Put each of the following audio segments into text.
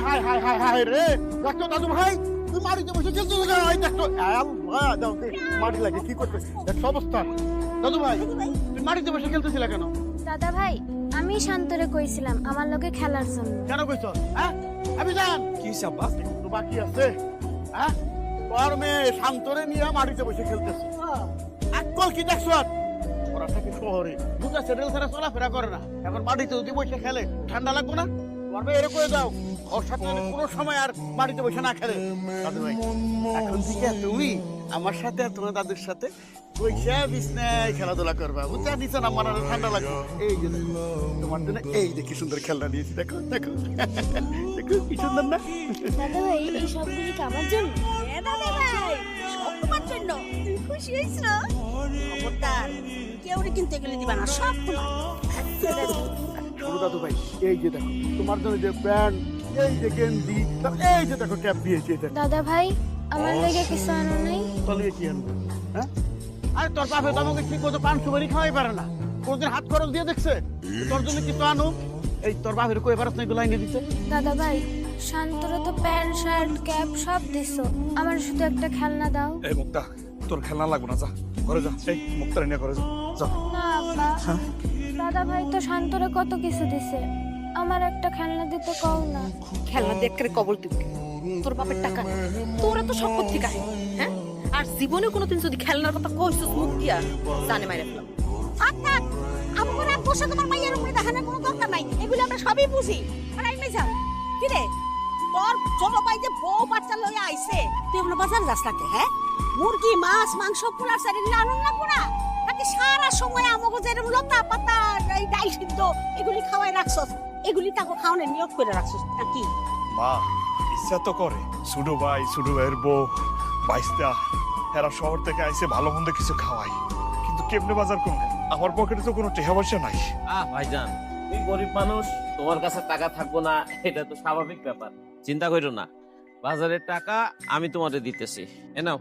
হায় হায় হায় হায় রে, দেখতো দাদু ভাই তুই মাটিতে বসে খেলছো কেন? এই দেখতো আল্লাহ, দাও দে, মাটি লাগে কি করতেছে দেখছো অবস্থা। দাদু ভাই তুই মাটিতে বসে খেলতেছিলা কেন? দাদা ভাই আমি শান্তরে কইছিলাম আমার লগে খেলার জন্য। কেন কইছ? হ্যাঁ আমি জান কি হইছে আব্বা? একটু বাকি আছে। হ্যাঁ তোর মেয়ে শান্তরে নিয়ে মাটিতে বসে খেলতেছে, আকল কি দেখছো? ওরা থাকে শহরে, দুটা সেটেল ছাড়া চলাফেরা করে না, এখন মাটিতে যদি বসে খেলে ঠান্ডা লাগবে না? তোমার মেয়ে এরকম করে দাও, ওর সাথে যেন কোনো সময় আর মাটিতে বসে না খেলে। দাদু ভাই এখন থেকে তুমি আমার সাথে আর তোমার দাদুর সাথে বসে বিছনায় খেলাধুলা করবা, বুঝছো? নিচে না মারার ঠান্ডা লাগবে। এই যে দেখো, তোমার জন্য এই যে কি সুন্দর খেলনা দিয়েছি, দেখো দেখো দেখো কি সুন্দর না? দাদা ভাই এই সবগুলি কি আমার জন্য? দাদা ভাই সব তোমার জন্য। তুমি খুশি হয়েছো? খবরদার কেউ কিন্তু এগুলো দিবা না, সব তোমার। আচ্ছা দাদা। ছোট দাদু ভাই এই যে দেখো তোমার জন্য যে প্যান্ট, এই যে গেঞ্জি, এই যে দেখো ক্যাপ দিয়েছি। এটা দাদা ভাই আমার লগে কিছু আনো নাই? তলে কি আনবে? হ্যাঁ আরে তোর বাপে তো আমাকে ঠিক মতো পান সুপারি খাওয়াই পারে না, কোনদিন হাত খরচ দিয়ে দেখছে তোর জন্য কিছু আনো? এই তোর বাপের কই পারছ না এগুলো আইনে দিতে? দাদা ভাই শান্তরে তো প্যান্ট শার্ট ক্যাপ সব দিছো, আমার শুধু একটা খেলনা দাও। এই মুক্তা, তোর খেলনা লাগবে না, যা ঘরে যা। এই মুক্তারে নিয়ে ঘরে যা, যা। না আব্বা, দাদা ভাই তো শান্তরে কত কিছু দিছে, আমার একটা খেলনা দিতে কও না। খেলনা দেখে কবল দিবে তোর বাপের টাকা, তোরা তো সব পত্রিকা। হ্যাঁ আর জীবনে কোনোদিন যদি খেলনার কথা কইছিস মুখ দিয়া জানে মাইরে ফেলাম। আচ্ছা আমার আর বসে তোমার মাইয়ের উপরে দেখানোর কোনো দরকার নাই, এগুলো আমরা সবই বুঝি। আর আমি যাও কি রে, তোর ছোট ভাই যে বউ বাচ্চা লইয়া আইছে, তুই এগুলো বাজার যাস নাকি? হ্যাঁ মুরগি মাছ মাংস পোলার সারি আনুন না কোনা নাকি সারা সময় আমাকে যে লতা পাতা এই ডাল সিদ্ধ এগুলি খাওয়াই রাখছস, এগুলি তাকে খাওয়ানোর নিয়োগ করে রাখছস নাকি? মা ইচ্ছা তো করে, ছোট ভাইয়ের বউ বাইস্তা এরা শহর থেকে আইসে ভালো মন্দ কিছু খাওয়াই, কিন্তু কেমনে বাজার করবো? আমার পকেটে তো কোনো টাকা পয়সা নাই। ভাইজান তুমি গরিব মানুষ, তোমার কাছে টাকা থাকবো না এটা তো স্বাভাবিক ব্যাপার, চিন্তা করো না। বাজারের টাকা আমি তোমাদের দিতেছি, এ নাও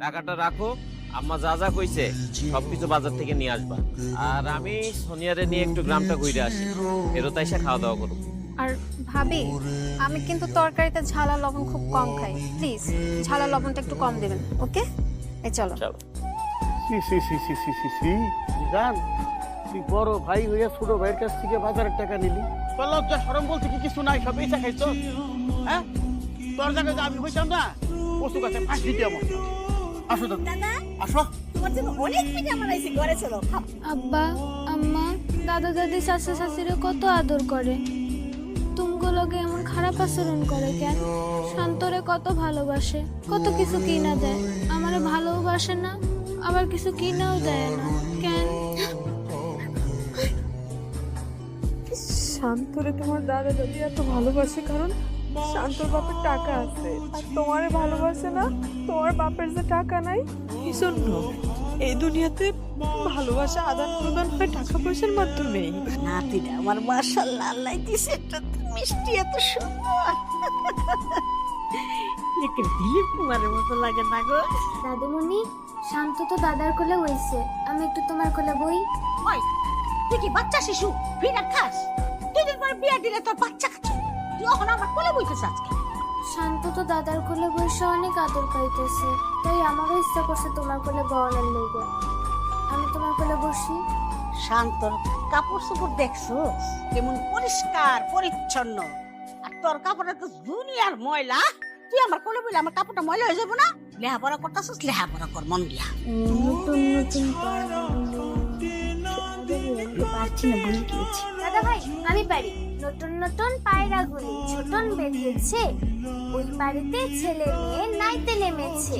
টাকাটা রাখো। আম্মা যা যা কইছে সবকিছু বাজার থেকে নিয়ে আসবা, আর আমি সোনিয়ারে নিয়ে একটু গ্রামটা ঘুরে আসি, ফেরত এসে খাওয়া দাওয়া করো। আর ভাবি আমি কিন্তু তরকারিতে ঝাল আর লবণ খুব কম খাই, প্লিজ ঝাল আর লবণটা একটু কম দিবেন, ওকে? এই চলো। চলো। সি সি সি সি সি সি সি জান, তুই বড় ভাই হইয়া ছোট ভাইয়ের কাছ থেকে বাজারের টাকা নিলি, তোর লজ্জা শরম বলতে কি কিছু নাই? সব পয়সা খাইছ। হ্যাঁ তোর জায়গায় আমি হইতাম না পশু গাছে ফাঁসি দিয়ে আমার। আসো দাদা দাদা আসো। তোমার জন্য অনেক পিঠা বানাইছি, ঘরে চলো খাও। আব্বা আম্মা দাদা দাদি শাশু শাশুড়ি কত আদর করে, তুমগো লগে এমন খারাপ আচরণ করে কেন? শান্তরে কত ভালোবাসে, কত কিছু কিনা দেয়, আমারে ভালোবাসে না, আবার কিছু কিনাও দেয় না কেন? শান্তরে তোমার দাদা দাদি এত ভালোবাসে কারণ শান্তর বাপের টাকা আছে, আর তোমারে ভালোবাসে না, তোমার বাপের যে টাকা নাই এই জন্য। এই দুনিয়াতে ভালোবাসা আদান প্রদান হয় টাকা পয়সার মাধ্যমেই। নাতিটা আমার মাশাআল্লাহ, আল্লাহ দিছে এত মিষ্টি এত সুন্দর, একে দিলীপ কুমারের মতো লাগে না গো? দাদুমণি শান্ত তো দাদার কোলে হইছে, আমি একটু তোমার কোলে বই। ওই তুই কি বাচ্চা শিশু বিরাট খাস? দুদিন পরে বিয়া দিলে তোর বাচ্চা খাচ্ছ, তুই এখন আমার কোলে বইতেছ আজকে? শান্ত তো দাদার কোলে বসে অনেক আদর পাইতেছে, তাই আমারও ইচ্ছা করছে তোমার কোলে বওয়ানোর লেগে। আমি তোমার কোলে বসি। শান্তর কাপড় চোপড় দেখছো কেমন পরিষ্কার পরিচ্ছন্ন, আর তোর কাপড়টা তো দুনিয়ার ময়লা। তুই আমার কোলে বইলে আমার কাপড়টা ময়লা হয়ে যাবো না? লেহাপড়া করতেছিস, লেহাপড়া কর মন দিয়া। নতুন নতুন পারছি না, ভুলে গিয়েছি। দাদা ভাই আমি পারি। নতুন নতুন পায়রাগুলি ছোটন বেঁধেছে, ওই বাড়িতে ছেলে মেয়ে নাইতে নেমেছে,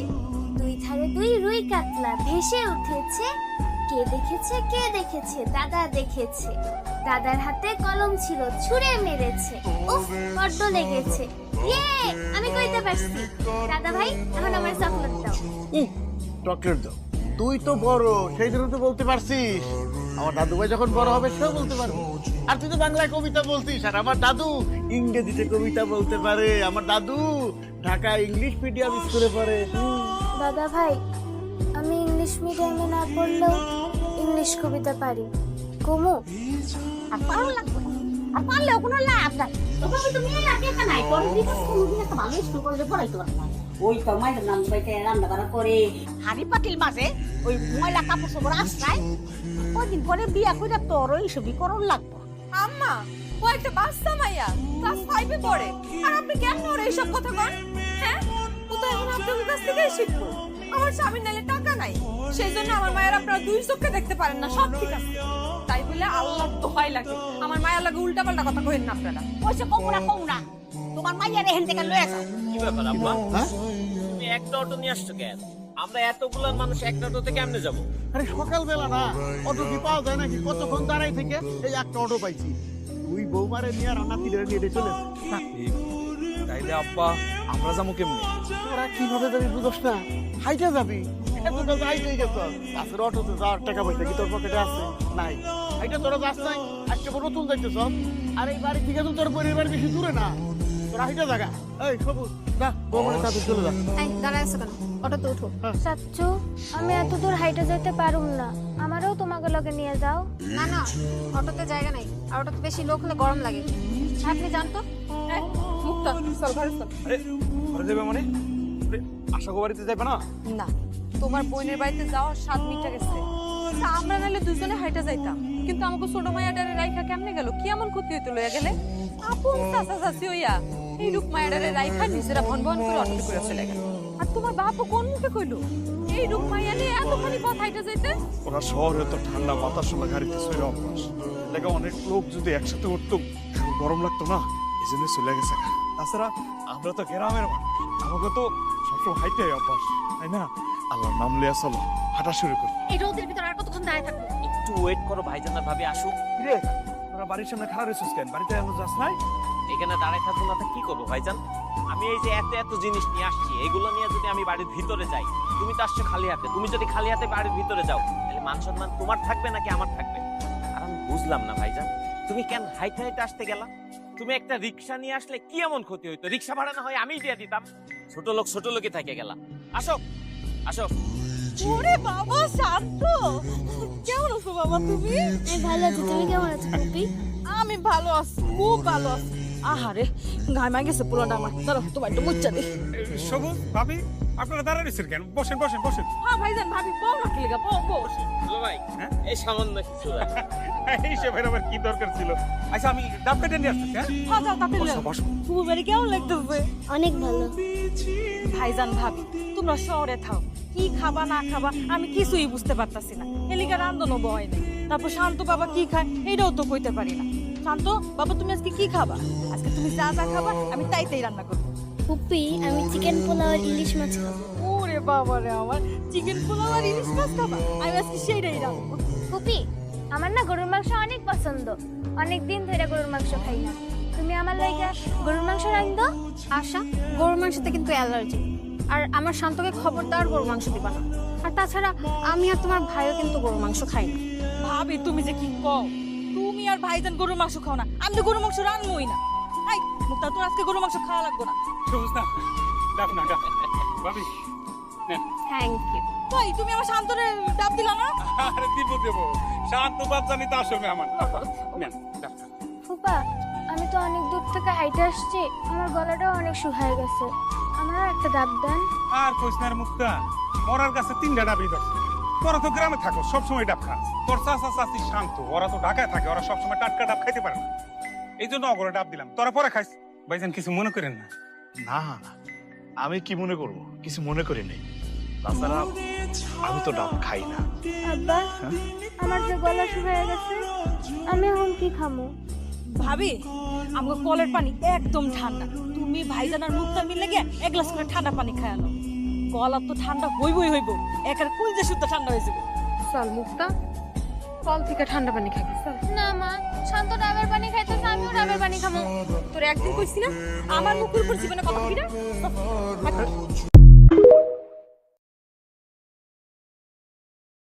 দুই ধারে দুই রুই কাতলা ভেসে উঠেছে, কে দেখেছে কে দেখেছে, দাদা দেখেছে, দাদার হাতে কলম ছিল ছুঁড়ে মেরেছে, উফ বড্ড লেগেছে, ইয়ে আমি কইতে পারছি। দাদা ভাই এখন আমার চকলেট দাও। চকলেট দাও? তুই তো বড়, সেই জন্য তো বলতে পারছিস। আমার দাদু ভাই যখন বড় হবে সেও বলতে পারবে। আর তুই তো বাংলায় কবিতা বলতিস, আর আমার দাদু ইংরেজিতে কবিতা বলতে পারে। আমার দাদু ঢাকা ইংলিশ মিডিয়াম স্কুলে পড়ে। দাদা ভাই আমি ইংলিশ মিডিয়ামে না পড়লেও ইংলিশ কবিতা পারি। কুমু আর পারো লাগবে না, আর পারলেও কোনো লাভ নাই তবে আমি তো মেয়ে লাগে একটা নাই তোর দিকে কোনোদিন একটা ভালো স্কুল কলেজে পড়াইতে পারবো না ওই তো মায়ের নাম বাইতে রান্না বান্না করে হাড়ি পাতিল মাঝে ওই ময়লা কাপড় চোপড় আশ্রায় কদিন পরে বিয়া করে তোর ওই সবই করণ লাগবো আম্মা ও একটা বাচ্চা মাইয়া ক্লাস 5 এ পড়ে আর আপনি কেমন ওর এইসব কথা কন হ্যাঁ ও তো এখন আপনাদের কাছ থেকেই শিখবো আমার স্বামীর নালে টাকা নাই সেই জন্য আমার মায়ের আপনারা দুই চোখে দেখতে পারেন না সব ঠিক আছে তাই বলে আল্লাহ দোহাই লাগে আমার মায়ের লাগে উল্টা পাল্টা কথা কইেন না আপনারা ওইসব কমরা তোমার মাইয়ার এখান থেকে লয়ে যাও কি ব্যাপার আব্বা হ্যাঁ? তুমি একটা অটো নিয়ে আসছো কেন আমরা এতগুলো মানুষ একটা অটোতে কেমনে যাবো আরে সকালবেলা না অটো কি পাওয়া যায় নাকি কতক্ষণ দাঁড়াই থেকে এই একটা অটো পাইছি তুই বৌমারে নিয়ে রান্না তিরে নিয়ে চলে তাইলে আব্বা আমরা যাবো কেমনি? তোরা কিভাবে যাবি বুঝোস না হাইটে যাবি এত কাল হাইটেই গেছ গাছের অটোতে যাওয়ার টাকা পয়সা কি তোর পকেটে আছে নাই হাইটে তোরা যাস নাই আজকে বড় নতুন যাইতেছ আর এই বাড়ি থেকে তো তোর পরিবার বেশি দূরে না তোরা হাইটে জায়গা এই সবুজ যা বৌমারে সাথে চলে যা এই দাঁড়ায় আছো কেন অটোতে উঠো চাচ্চু আমি এত দূর হাইটে যেতে পারুম না আমারও তোমাকে লগে নিয়ে যাও না না অটোতে জায়গা নাই আর অটোতে বেশি লোক হলে গরম লাগে আপনি জানতো এই, মুক্তা চল ঘরে চল আরে ঘরে যাবে মানে আরে, আশা করি বাড়িতে যাবে না? না তোমার বোনের বাড়িতে যাওয়ার 7 মিনিট গেছে তা আমরা নাহলে দুজনে হাইটা যাইতাম কিন্তু আমাকে ছোট মায়াটারে রাইখা কেমনে গেল কি এমন ক্ষতি হইতো লইয়া গেলে আপন চাচা চাচি হইয়া এই রূপ মায়াটারে রাইখা নিজেরা ভন ভন করে অটো করে চলে গেল আর তোমার বাপু কোন মুখে কইলো এই রূপ মায়া নিয়ে এতখানি পথ হাইটা যাইতে ওরা শহরে তো ঠান্ডা বাতাস সময় গাড়িতে শুয়ে অভ্যাস লেগে অনেক লোক যদি একসাথে উঠতো গরম লাগতো না এই জন্য চলে গেছে তাছাড়া আমরা তো গ্রামের মানুষ আমাকে তো সবসময় হাইতে অভ্যাস তাই না আল্লাহর নাম লিয়া চলো হাঁটা শুরু করি এই রোদের ভিতর আর কতক্ষণ দাঁড়িয়ে থাকবো একটু ওয়েট করো ভাইজানের ভাবি আসুক রে তোরা বাড়ির সামনে খারাপ রেছিস কেন বাড়িতে এমন যাস নাই এখানে দাঁড়ায় থাকবো না তো কি করবো ভাইজান আমি এই যে এত জিনিস নিয়ে আসছি এগুলো নিয়ে যদি আমি বাড়ির ভিতরে যাই তুমি তো আসছো খালি হাতে তুমি যদি খালি হাতে বাড়ির ভিতরে যাও তাহলে মান সম্মান তোমার থাকবে নাকি আমার থাকবে আর আমি বুঝলাম না ভাইজান তুমি কেন হাইটে হাইটে আসতে গেলা তুমি একটা রিক্সা নিয়ে আসলে কি এমন ক্ষতি হইতো রিক্সা ভাড়া না হয় আমিই দিয়ে দিতাম ছোট লোকই থাকে গেলা আসো আসো ওরে বাবা শান্ত কেমন আছো বাবা তুমি আমি ভালো আছি তুমি কেমন আছো পুপি আমি ভালো আছি খুব ভালো আছি আহারে ঘামা গেছে পুরোটা আমার দাঁড়াও তোমার একটু মুচ্চা দিই সবুজ ভাবি আপনারা দাঁড়ায় রয়েছেন কেন বসেন বসেন বসেন হ্যাঁ ভাইজান ভাবি বউ না খেলে বউ বউ হ্যালো ভাই এই সামান্য কিছু এই সেবার আবার কি দরকার ছিল আচ্ছা আমি ডাব কেটে নিয়ে আসতেছি হ্যাঁ হ্যাঁ যাও তাতে বসো ফুবু বাড়ি কেমন লাগতেছে অনেক ভালো ভাইজান ভাবি তোমরা শহরে থাও কি খাবা না খাবা আমি কিছুই বুঝতে পারতাছি না এলিকা রান্ধনও বয় নেই তারপর শান্ত বাবা কি খায় এটাও তো কইতে পারি না শান্ত বাবা তুমি আজকে কি খাবা আজকে তুমি যা যা খাবা আমি তাইতেই রান্না করবো পুপি আমি চিকেন পোলাও আর ইলিশ মাছ খাবো ওরে বাবা রে আমার চিকেন পোলাও আর ইলিশ মাছ খাবা আমি আজকে সেইটাই রান্না পুপি আমার না গরুর মাংস অনেক পছন্দ অনেক দিন ধরে গরুর মাংস খাই না তুমি আমার লাইগা গরুর মাংস রান্ধ আশা গরুর মাংসতে কিন্তু অ্যালার্জি আর আমার শান্তকে খবরদার গরুর মাংস দিবা না আর তাছাড়া আমি আর তোমার ভাইও কিন্তু গরুর মাংস খাই না ভাবি তুমি যে কি কও তুমি আর ভাইজান গরুর মাংস খাও না আমি তো গরুর মাংস রান্নই না এই মুক্তা তোর আজকে গরুর মাংস খাওয়া লাগবে না সবুজ না ডাব না ডাব ভাবি নেন। থ্যাংক ইউ ভাই তুমি আমার শান্তরে ডাব দিলা না আরে দিব দেব শান্ত বাদ জানি তো আসল মেহমান নেন ডাব খান। ফুপা আমি তো অনেক দূর থেকে হাইটে আসছি আমার গলাটাও অনেক শুকায় গেছে আমারও একটা ডাব দেন আর কইসনার মুক্তা মরার কাছে 3টা ডাবই ধরছে তোরা তো গ্রামে থাকো সবসময় ডাব খাস তোর চাচা চাচি শান্ত ওরা তো ঢাকায় থাকে ওরা সবসময় টাটকা ডাব খাইতে পারে না এই জন্য অগরে ডাব দিলাম তোরা পরে খাইস ভাইজান কিছু মনে করেন না না আমি কি মনে করব কিছু মনে করি নাই তাছাড়া আমি তো ডাব খাই না আব্বা আমার যে গলা শুকায় গেছে আমি এখন কি খামো ভাবি আমাকে কলের পানি একদম ঠান্ডা তুমি ভাইজান আর মুক্তা মিলে গিয়ে এক গ্লাস করে ঠান্ডা পানি খায়ানো গলা তো ঠান্ডা হইবই হইব একার কুলজে সুদ্ধ ঠান্ডা হয়ে যাবে চল মুক্তা কল থেকে ঠান্ডা পানি খাবি চল না মা শান্ত ডাবের পানি খাইতেছে আমিও ডাবের পানি খামো তোর একদিন কইছি না আমার মুখের উপর জীবনে কথা কইরা